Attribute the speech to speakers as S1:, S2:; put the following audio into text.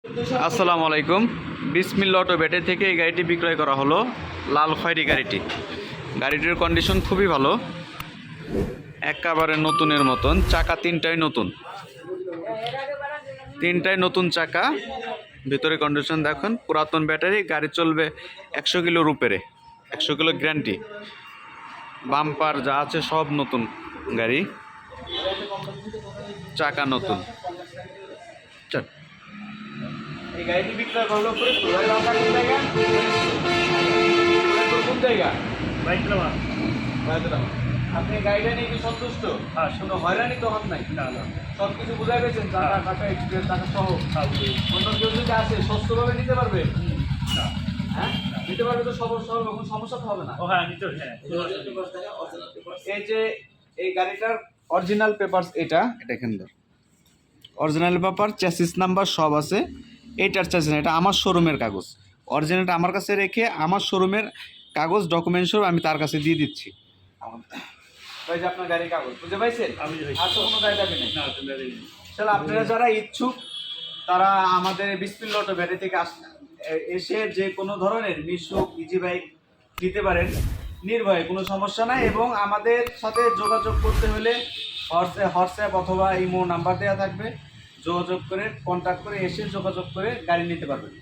S1: আসসালামু আলাইকুম। বিসমিল্লাহ অটো ব্যাটারি থেকে এই গাড়িটি বিক্রয় করা হলো, লাল খয়েরি গাড়িটি। গাড়িটির কন্ডিশন খুবই ভালো, একেবারে নতুনের মতন। চাকা তিনটাই নতুন চাকা। ভিতরে কন্ডিশন দেখুন, পুরাতন ব্যাটারি। গাড়ি চলবে 100 কিলোর উপরে, 100 কিলো গ্যারান্টি। বাম্পার যা আছে সব নতুন গাড়ি, চাকা নতুন।
S2: এই গাড়িটি বিক্রয় করলো কোন জায়গা? আপনি গাড়িটা নিয়ে কি সন্তুষ্ট?
S3: হ্যাঁ,
S2: কোনো হয়রানি তো হন নাই?
S3: না না
S2: সব কিছু বুঝাই পেয়েছেন? টাকা টাকা এক্সপিরিয়েন্স টাকা সহ অন্য কেউ যদি আসে সুস্থভাবে নিতে পারবে?
S3: না
S2: হ্যাঁ, নিতে পারবে তো, কোনো সমস্যা তো হবে না।
S3: ও হ্যাঁ নিতে হ্যাঁ
S2: এই যে এই গাড়িটার অরিজিনাল পেপারস, এটা
S1: এখানে অরিজিনাল পেপার, চ্যাসিস নাম্বার সব আছে। এইটার চ্যাসিস না, এটা আমার শোরুমের কাগজ। অরিজিনালটা আমার কাছে রেখে আমার শোরুমের কাগজ ডকুমেন্টস আমি তার কাছে দিয়ে দিচ্ছি।
S2: ভাই যে আপনার গাড়ির কাগজ বুঝে পাইছেন? আর তো কোনো গাড়ি দাবি নেই।
S3: না তুমি
S2: তাহলে আপনারা যারা ইচ্ছুক তারা আমাদের বিসমিল্লাহ অটো ব্যাটারি থেকে এসে যে কোনো ধরনের মিশুক ইজি বাইক দিতে পারেন নির্ভয়ে, কোনো সমস্যা নাই। এবং আমাদের সাথে যোগাযোগ করতে হলে হোয়াটসঅ্যাপ অথবা ইমো নাম্বার দেওয়া থাকবে, যোগাযোগ করে কন্ট্যাক্ট করে এসে যোগাযোগ করে গাড়ি নিতে পারবেন।